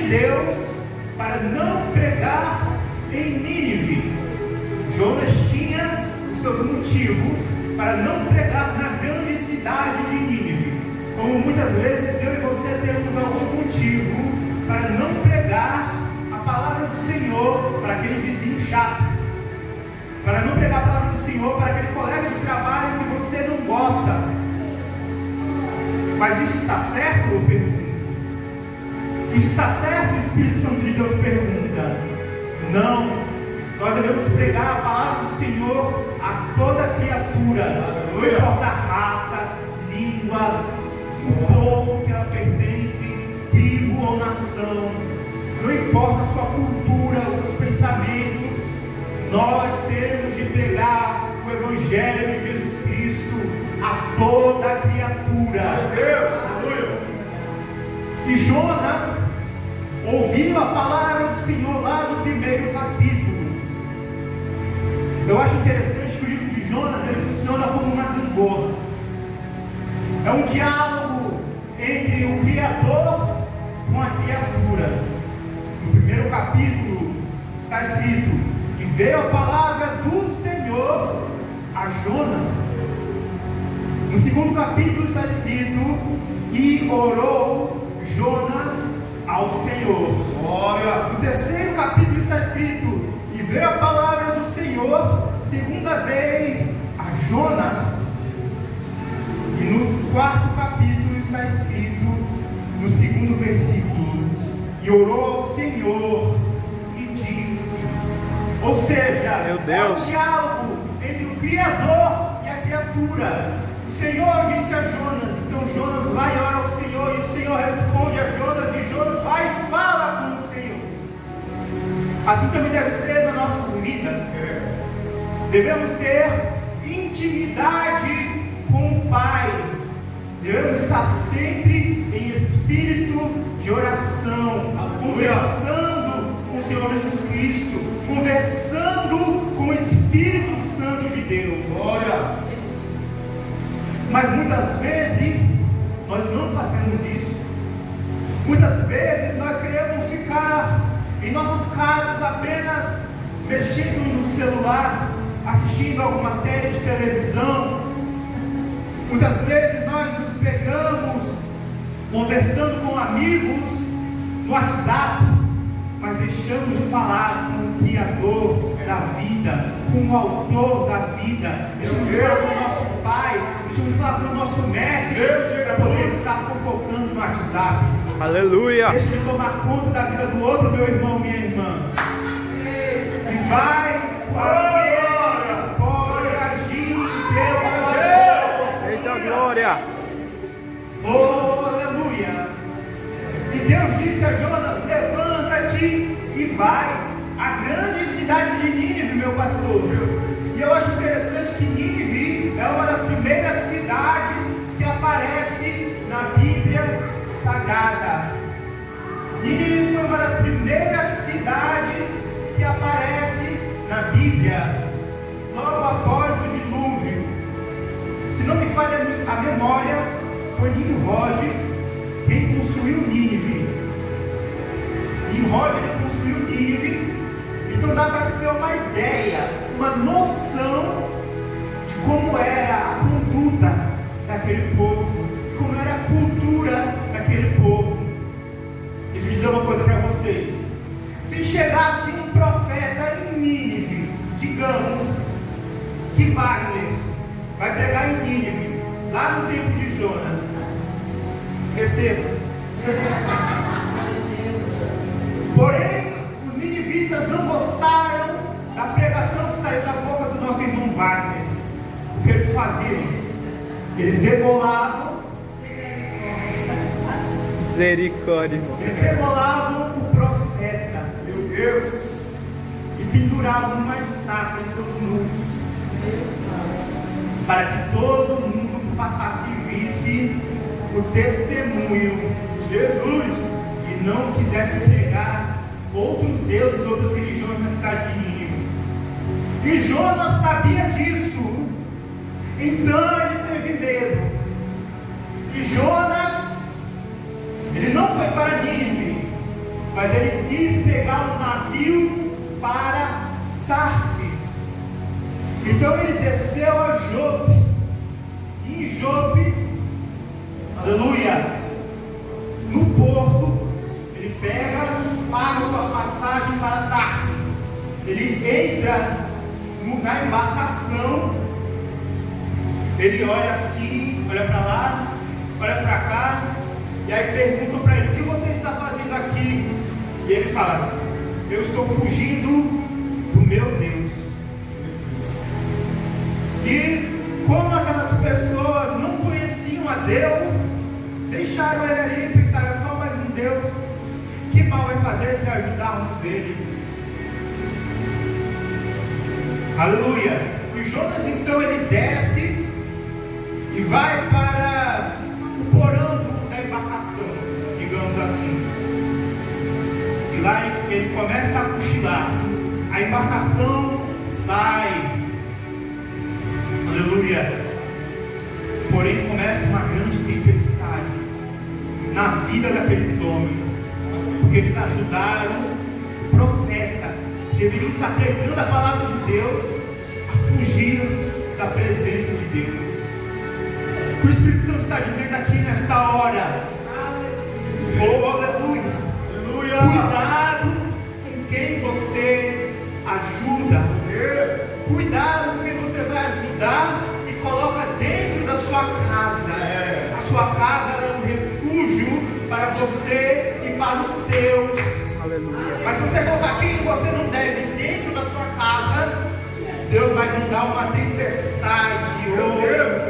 de Deus para não pregar em Nínive. Jonas tinha os seus motivos para não pregar na grande cidade de Nínive. Como muitas vezes eu e você temos algum motivo para não pregar a palavra do Senhor para aquele vizinho chato, para não pregar a palavra do Senhor para aquele colega de trabalho que você não gosta. Mas isso está certo? Eu pergunto. Isso está certo? O Espírito Santo de Deus pergunta. Não. Nós devemos pregar a palavra do Senhor a toda criatura, não importa a raça, língua, o povo que ela pertence, tribo ou nação, não importa a sua cultura, os seus pensamentos. Nós temos de pregar o Evangelho de Jesus Cristo a toda criatura. Deus, e Jonas ouviu a palavra do Senhor lá no primeiro capítulo. Eu acho interessante que o livro de Jonas ele funciona como uma gangorra. É um diálogo entre o Criador com a criatura. No primeiro capítulo está escrito: e veio a palavra do Senhor a Jonas. No segundo capítulo está escrito: e orou Jonas ao Senhor. Glória. No terceiro capítulo está escrito: e veio a palavra do Senhor segunda vez a Jonas. E no quarto capítulo está escrito, no segundo versículo: e orou ao Senhor e disse. Ou seja, meu Deus, é um diálogo entre o Criador e a criatura. O Senhor disse a Jonas, então Jonas vai e ora ao Senhor, e o Senhor responde a Jonas, e Jonas vai e fala com o Senhor. Assim também deve ser nas nossas vidas. Devemos ter intimidade com o Pai. Devemos estar sempre em espírito de oração, conversando com o Senhor Jesus Cristo, conversando com o Espírito Santo de Deus. Glória! Mas muitas vezes nós não fazemos isso. Muitas vezes nós queremos ficar em nossas casas apenas mexendo no celular, assistindo alguma série de televisão. Muitas vezes nós nos pegamos conversando com amigos no WhatsApp, mas deixamos de falar com o Criador da vida, com o Autor da vida. Deixamos de falar com o nosso Pai, deixamos de falar com o nosso Mestre, para poder estar fofocando no WhatsApp. Aleluia! Deixa de tomar conta da vida do outro, meu irmão, minha irmã. E vai pode agir em seu favor. Eita glória! Oh, aleluia! E Deus disse a Jonas: levanta-te e vai à grande cidade de Nínive, meu pastor. E eu acho interessante que Nínive é uma das primeiras cidades que aparece na Bíblia Sagrada. Nínive foi uma das primeiras cidades que aparece na Bíblia, logo após o dilúvio. Se não me falha a memória, foi Nimrod quem construiu Nínive. Nimrod construiu Nínive. Então dá para se ter uma ideia, uma noção de como era a conduta daquele povo, como era a cultura daquele povo. Deixa eu dizer uma coisa para vocês: se chegasse um profeta em Nínive, digamos que Wagner vai pregar em Nínive, lá no tempo de Jonas, receba. Porém, os ninivitas não gostaram da pregação que saiu da boca do nosso irmão Wagner. O que eles faziam? Eles debolavam. Misericórdia, irmão. Eles debolavam o profeta, meu Deus, e penduravam uma estaca em seus muros, para que todo mundo que passasse visse o testemunho de Jesus e não quisesse pregar outros deuses, outras religiões na cidade de Nínive. E Jonas sabia disso, então ele teve medo. E Jonas, ele não foi para Nínive, mas mas ele quis pegar um navio para Tarsis. Então ele desceu a Jope. E em Jope, aleluia, no porto, ele paga sua passagem para Tarsis. Ele entra na embarcação, ele olha assim, olha para lá, olha para cá, e aí perguntam para ele: o que você está fazendo aqui? E ele fala: eu estou fugindo do meu Deus. E como aquelas pessoas não conheciam a Deus, deixaram ele ali e pensaram: é só mais um Deus, que mal vai fazer se ajudarmos ele? Aleluia. E Jonas então ele desce e vai para o porão da embarcação, digamos assim. E lá ele começa a cochilar. A embarcação sai. Aleluia. Porém começa uma grande tempestade na vida daqueles homens, porque eles ajudaram o profeta, que deveria estar pregando a palavra de Deus, a fugir da presença de Deus. O Espírito Santo está dizendo aqui nesta hora: oh, aleluia, aleluia. Cuidado com quem você ajuda. Cuidado com quem você vai ajudar e coloca dentro da sua casa. A sua casa é um refúgio para você e para os seus. Aleluia. Mas se você colocar quem você não deve dentro da sua casa, Deus vai mandar uma tempestade. Aleluia.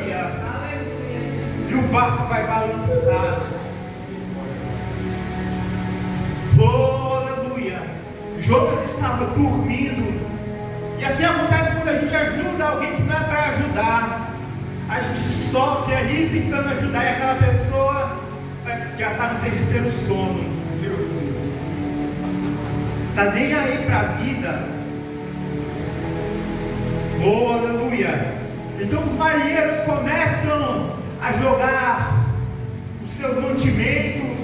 E o barco vai balançar. Oh, aleluia. Jonas estava dormindo. E assim acontece quando a gente ajuda alguém que não é para ajudar. A gente sofre ali tentando ajudar, e aquela pessoa parece que já está no terceiro sono. Está nem aí para a vida. Oh, aleluia. Então os marinheiros começam a jogar os seus mantimentos,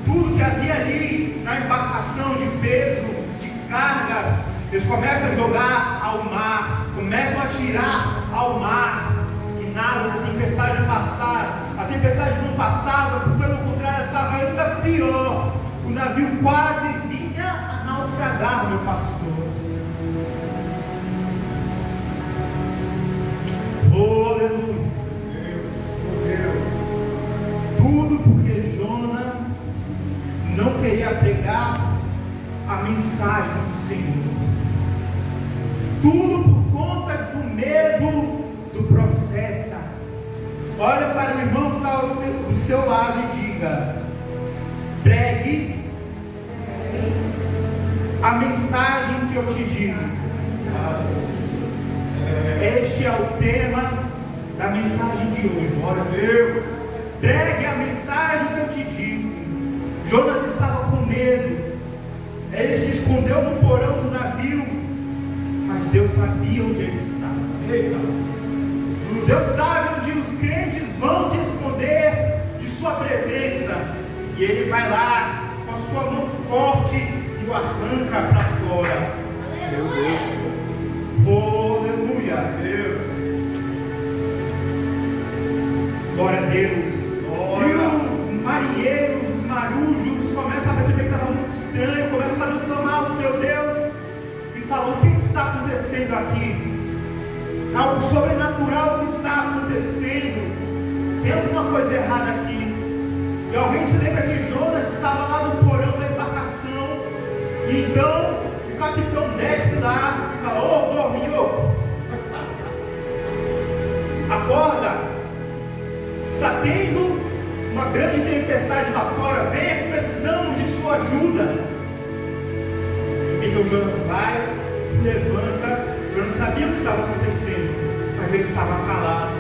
tudo que havia ali na embarcação de peso, de cargas, eles começam a jogar ao mar, começam a tirar ao mar, e nada da tempestade passar. A tempestade não passava, pelo contrário, estava ainda pior. O navio quase vinha a naufragar, meu pastor. Oh, aleluia. Deus. Tudo porque Jonas não queria pregar a mensagem do Senhor. Tudo por conta do medo do profeta. Olha para o irmão que está do seu lado e diga: pregue a mensagem que eu te digo. Este é o tema da mensagem de hoje. Glória a Deus. Pregue a mensagem que eu te digo. Jonas estava com medo. Ele se escondeu no porão do navio, mas Deus sabia onde ele estava. Eita. Deus sabe onde os crentes vão se esconder de sua presença, e ele vai lá com a sua mão forte e o arranca para fora. Meu Deus. Oh, aleluia. Deus. Glória a Deus. Glória. E os marinheiros, os marujos, começam a perceber que estava muito estranho, começam a clamar ao seu Deus e falam: o que está acontecendo aqui? Algo sobrenatural que está acontecendo. Tem alguma coisa errada aqui. E alguém se lembra que Jonas estava lá no porão da embarcação. E então o capitão desce lá e fala: ô, dorminho, acorda, está tendo uma grande tempestade lá fora, venha que precisamos de sua ajuda. Então Jonas vai, se levanta. Jonas sabia o que estava acontecendo, mas ele estava calado.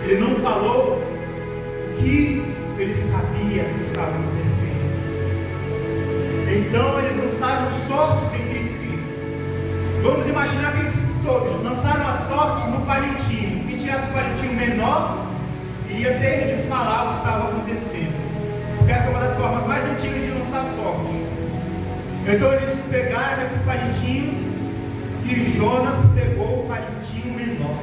Ele não falou o que ele sabia que estava acontecendo. Então eles lançaram sortes entre si. Vamos imaginar que eles lançaram as sortes no palitinho. Quem tirasse o palitinho menor iria ter de falar o que estava acontecendo, porque essa é uma das formas mais antigas de lançar sorte. Então eles pegaram esses palitinhos e Jonas pegou o palitinho menor.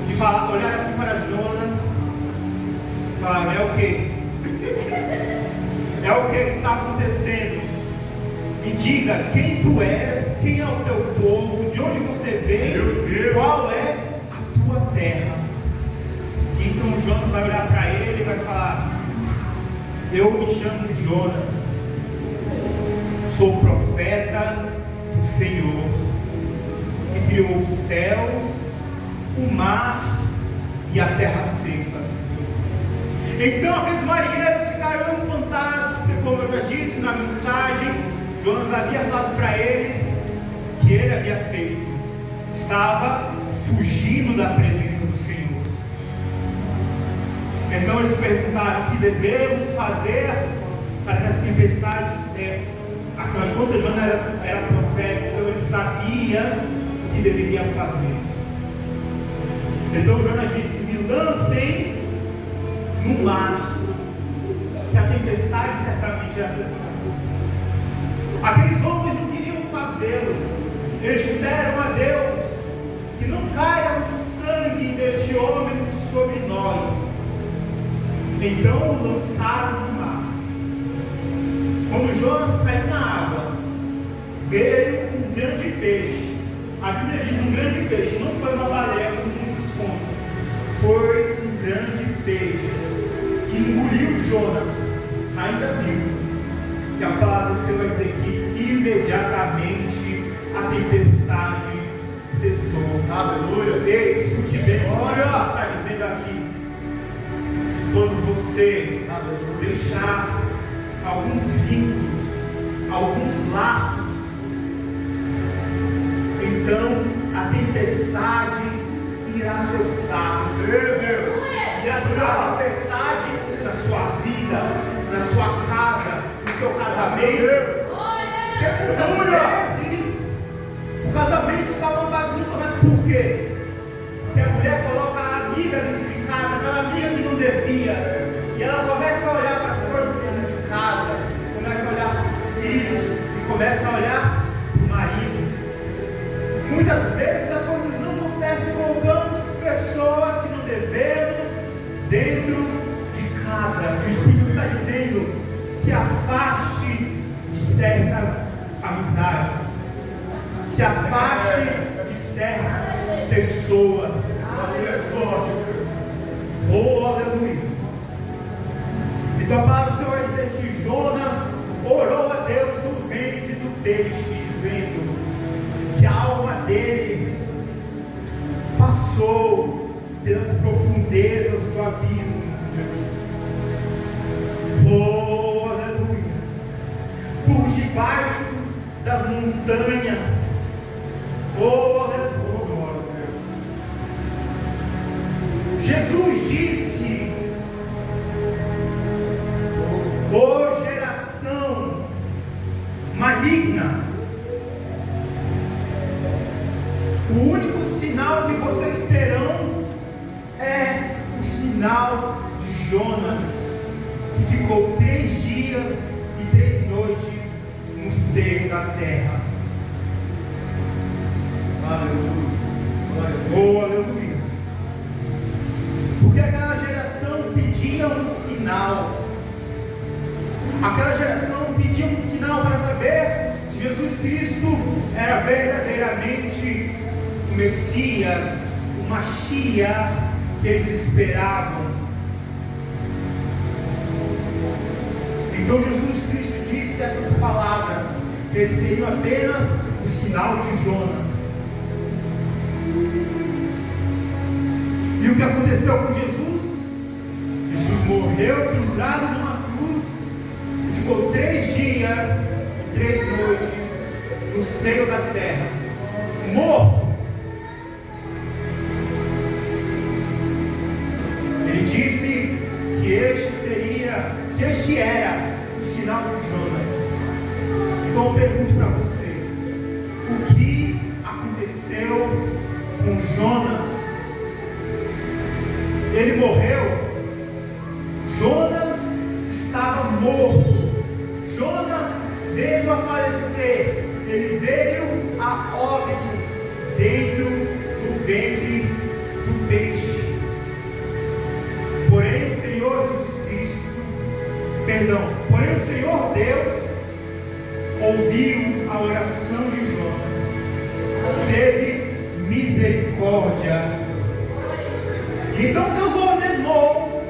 E olharam assim para Jonas e falaram: é o que? É o que está acontecendo? Me diga quem tu és, quem é o teu povo, de onde você vem, qual é a tua terra. E então Jonas vai olhar para ele e vai falar: eu me chamo Jonas, sou profeta do Senhor, que criou os céus, o mar e a terra seca. Então aqueles marinheiros ficaram espantados, porque, como eu já disse na mensagem, Jonas havia falado para eles que ele havia feito, estava fugindo da presença do Senhor. Então eles perguntaram: o que devemos fazer para que as tempestades cessem? Afinal de contas, Jonas era profeta, então ele sabia o que deveria fazer. Então Jonas disse: me lancem no mar, que a tempestade certamente irá cessar. Aqueles homens não queriam fazê-lo. Eles disseram a Deus que não caia o sangue deste homem sobre nós. Então o lançaram no mar. Quando Jonas caiu na água, veio um grande peixe. A Bíblia diz um grande peixe, não foi uma baleia, como muitos contam. Foi um grande peixe que engoliu Jonas, ainda vivo. E a palavra do Senhor vai dizer que imediatamente a tempestade cessou. Aleluia! Escute bem, olha o que está dizendo aqui. Quando você deixar alguns vínculos, alguns laços, então a tempestade irá cessar. Meu Deus! E essa tempestade na sua vida, na sua casa, no seu casamento, muitas vezes o casamento está uma bagunça, mas por quê? Porque a mulher coloca a amiga dentro de casa, aquela amiga que não devia, e ela começa a olhar para as coisas dentro de casa, começa a olhar para os filhos e começa a olhar para o marido. Muitas vezes as coisas não dão certo e colocamos pessoas que não devemos dentro de casa. E o Espírito está dizendo: se afaste de certas amizades, se afaste de certas pessoas. Você é forte. Oh, aleluia. Então a palavra do Senhor vai dizer que Jonas orou a Deus do ventre do peixe, dizendo que a alma dele passou pelas profundezas do abismo. Oh, aleluia. Por debaixo das montanhas. Oh, aleluia. Jesus disse: ó geração maligna, o único sinal que vocês terão é o sinal de Jonas, que ficou 3 dias e 3 noites no seio da terra. Aleluia. Oh, aleluia. Porque aquela geração pedia um sinal. Aquela geração pedia um sinal para saber se Jesus Cristo era verdadeiramente o Messias, o Mashiach que eles esperavam. Então Jesus Cristo disse essas palavras, que eles teriam apenas o sinal de Jonas. E o que aconteceu com Jesus? Jesus morreu pendurado numa cruz e ficou 3 dias e 3 noites no seio da terra, morto. Ele disse que este era o sinal de Jonas. Então eu pergunto para vocês: o que aconteceu com Jonas? Ele morreu. Jonas estava morto. Jonas veio a falecer, ele veio a óbito dentro do ventre do peixe. Porém o Senhor Deus ouviu a oração de Jonas, teve misericórdia. Então Deus ordenou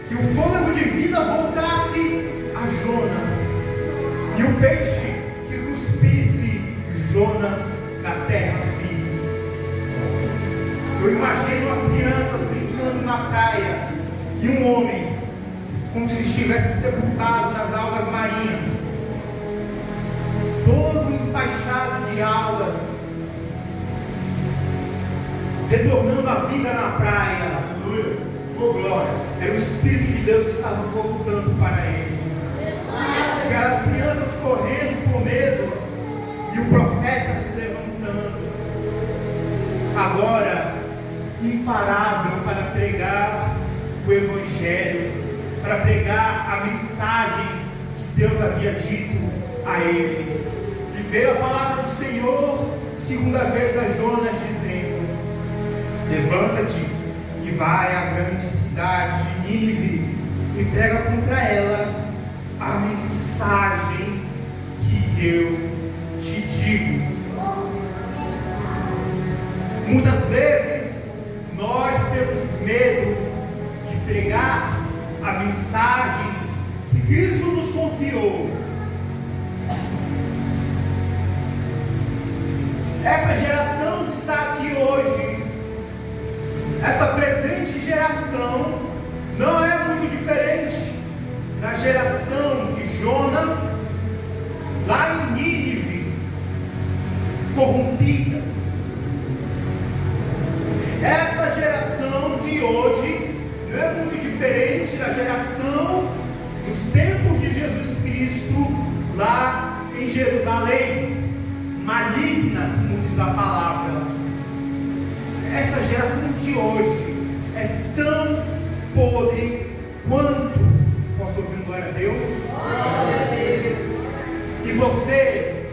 que o fôlego de vida voltasse a Jonas, e o peixe que cuspisse Jonas na terra firme. Eu imagino as crianças brincando na praia e um homem como se estivesse sepultado nas algas marinhas, todo enfaixado de algas, retornando à vida na praia. Aleluia, oh glória. Era o Espírito de Deus que estava voltando para ele. Aquelas crianças correndo com medo e o profeta se levantando, agora imparável para pregar o Evangelho, para pregar a mensagem que Deus havia dito a ele. E veio a palavra do Senhor segunda vez a Jonas, dizendo: levanta-te e vai à grande cidade de Nínive e prega contra ela a mensagem que eu te digo. Muitas vezes nós temos medo de pregar a mensagem que Cristo nos confiou. Essa geração que está aqui hoje, esta presente geração, não é muito diferente da geração de Jonas, lá em Nínive, corrompida. Esta geração de hoje não é muito diferente da geração dos tempos de Jesus Cristo, lá em Jerusalém, maligna, como diz a palavra. Essa geração de hoje é tão podre quanto. Posso ouvir glória a Deus? Glória a Deus. E você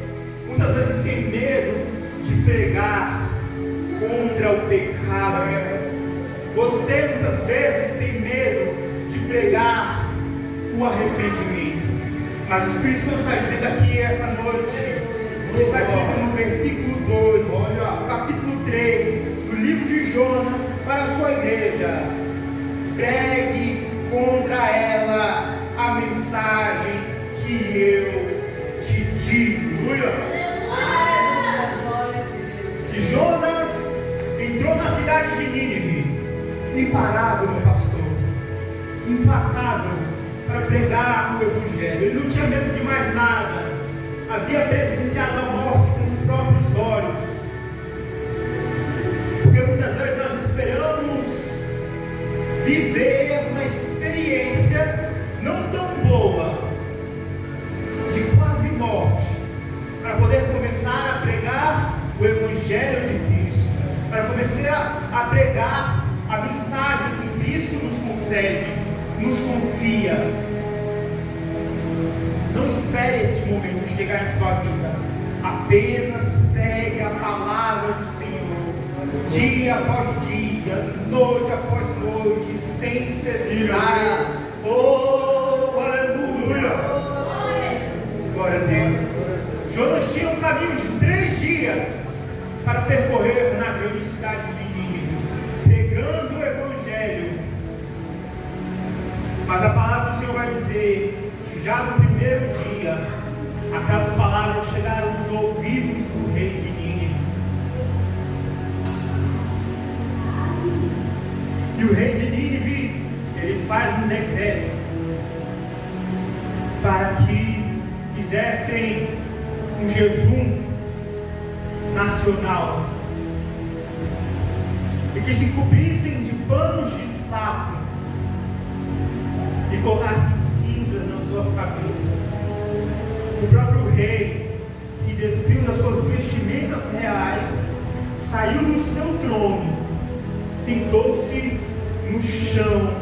muitas vezes tem medo de pregar contra o pecado. Você muitas vezes tem medo de pregar o arrependimento. Mas o Espírito Santo está dizendo aqui essa noite, que está escrito no versículo 2, no capítulo 3, do livro de Jonas, para a sua igreja: pregue contra ela a mensagem que eu te digo. Que Jonas entrou na cidade de Nínive, imparável, meu pastor, implacável para pregar o Evangelho. Ele não tinha medo de mais nada, havia presenciado a morte com os próprios olhos. Porque muitas vezes nós esperamos viver uma experiência não tão boa, de quase morte, para poder começar a pregar o Evangelho de Cristo, para começar a pregar a mensagem que Cristo nos concede, nos confia. Não espere esse momento chegar em sua vida, apenas pregue a palavra do Senhor, dia após dia, noite após noite, sem cessar. Oh, aleluia! Glória a Deus. Jonas tinha um caminho de 3 dias para percorrer na grande cidade de Nínive, pregando o Evangelho. Mas a palavra do Senhor vai dizer que já no primeiro dia, aquelas palavras chegaram nos ouvidos do rei de Nínive. E o rei de Nínive, ele faz um decreto para que fizessem um jejum nacional e que se cobrissem de panos de saco e colocassem cinzas nas suas cabeças. O próprio rei se despiu das suas vestimentas reais, saiu do seu trono, sentou-se no chão,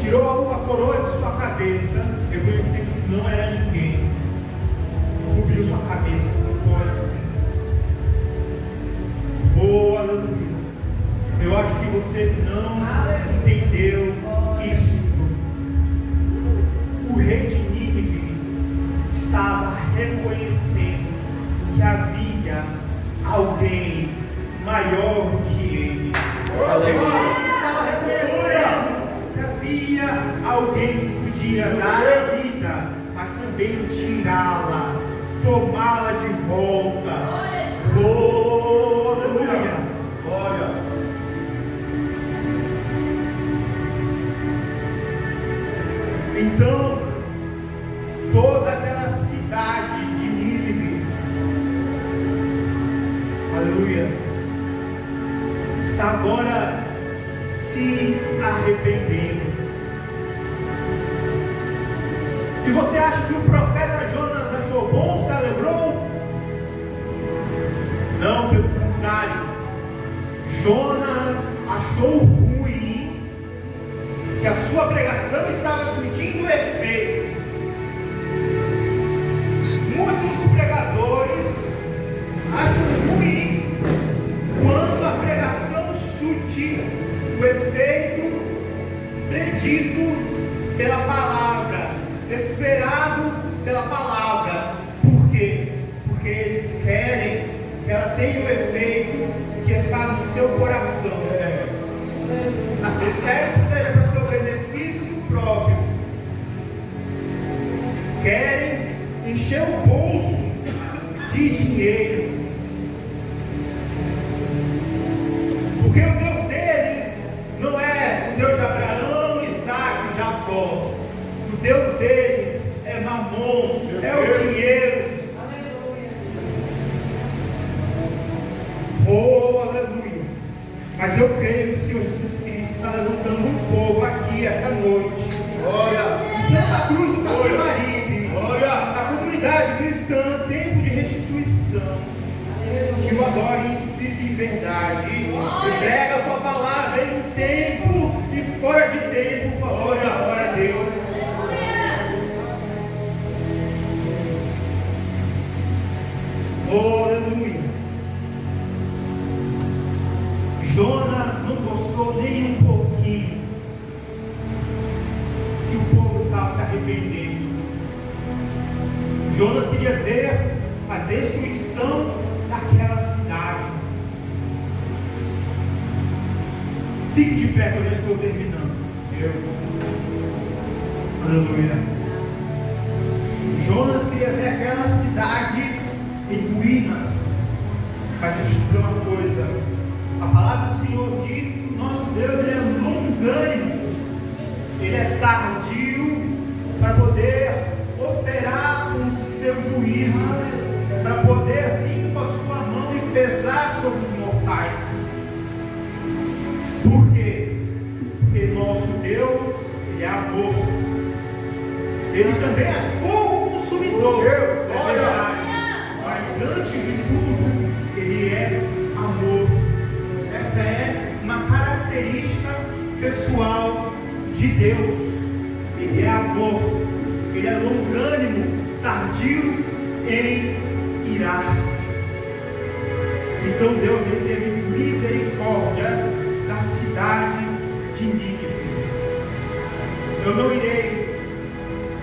tirou a coroa de sua cabeça, reconhecendo que não era ninguém, também tirá-la, tomá-la de volta. Oh, aleluia! Glória! Então, toda aquela cidade de Nínive, aleluia, está agora se arrependendo. E você acha que o profeta Jonas achou bom, se alegrou? Não, pelo contrário. Jonas achou ruim que a sua pregação estava surtindo efeito. Muitos pregadores acham ruim quando a pregação surte o efeito predito pela palavra, esperado pela palavra. Por quê? Porque eles querem que ela tenha o efeito que está no seu coração. Eles querem que seja para o seu benefício próprio. Querem encher o bolso de dinheiro. Porque o Deus deles não é o Deus de Abraão, Isaac e Jacó. O Deus deles é Mamon, é o dinheiro. Oh, aleluia! Mas eu creio que o Senhor Jesus Cristo está levantando um povo aqui esta noite. Glória! Santa Cruz do Capibaribe, Glória! a comunidade cristã, tempo de restituição, que o adore em espírito e em verdade, que prega a sua palavra em tempo e fora de tempo, com a glória a Deus. Oh, aleluia! Jonas não gostou nem um pouquinho que o povo estava se arrependendo. Jonas queria ver a destruição daquela cidade. Fique de pé que eu já estou terminando. Aleluia. Jonas queria ver aquela cidade em ruínas. Mas deixa eu te dizer uma coisa. A palavra do Senhor diz que o nosso Deus ele é longânimo, ele é tardio para poder operar com o seu juízo, para poder vir com a sua mão e pesar sobre os mortais. Por quê? Porque nosso Deus ele é amor, ele também é fogo consumidor. É verdade. Mas antes de tudo, ele é amor. Esta é uma característica pessoal de Deus. Ele é amor, ele é longânimo, tardio em irar-se. Então Deus ele teve misericórdia da cidade de Nínive. Eu não irei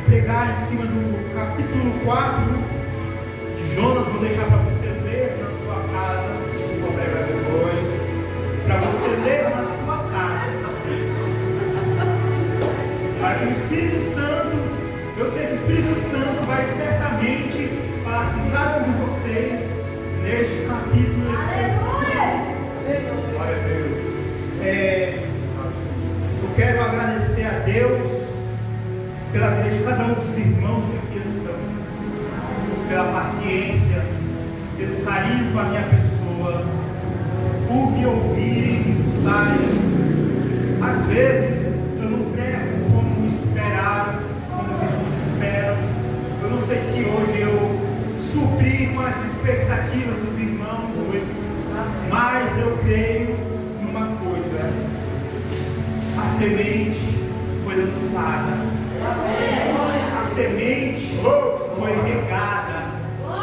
pregar em cima do capítulo 4 de Jonas, vou deixar para você ler na sua casa, vou pregar depois. Para você ler na sua casa, para que o Espírito Santo, eu sei que o Espírito Santo vai certamente falar com cada um de vocês neste capítulo específico. Glória a Deus! Eu quero agradecer a Deus pela vida de cada um dos irmãos que aqui estão, pela paciência, pelo carinho com a minha pessoa, por me ouvirem, me escutarem. Às vezes eu não prego como esperava, como os irmãos esperam. Eu não sei se hoje eu supri com as expectativas dos irmãos, mas eu creio numa coisa: a semente foi lançada, a semente foi regada,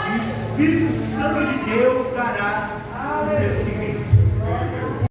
e o Espírito Santo de Deus dará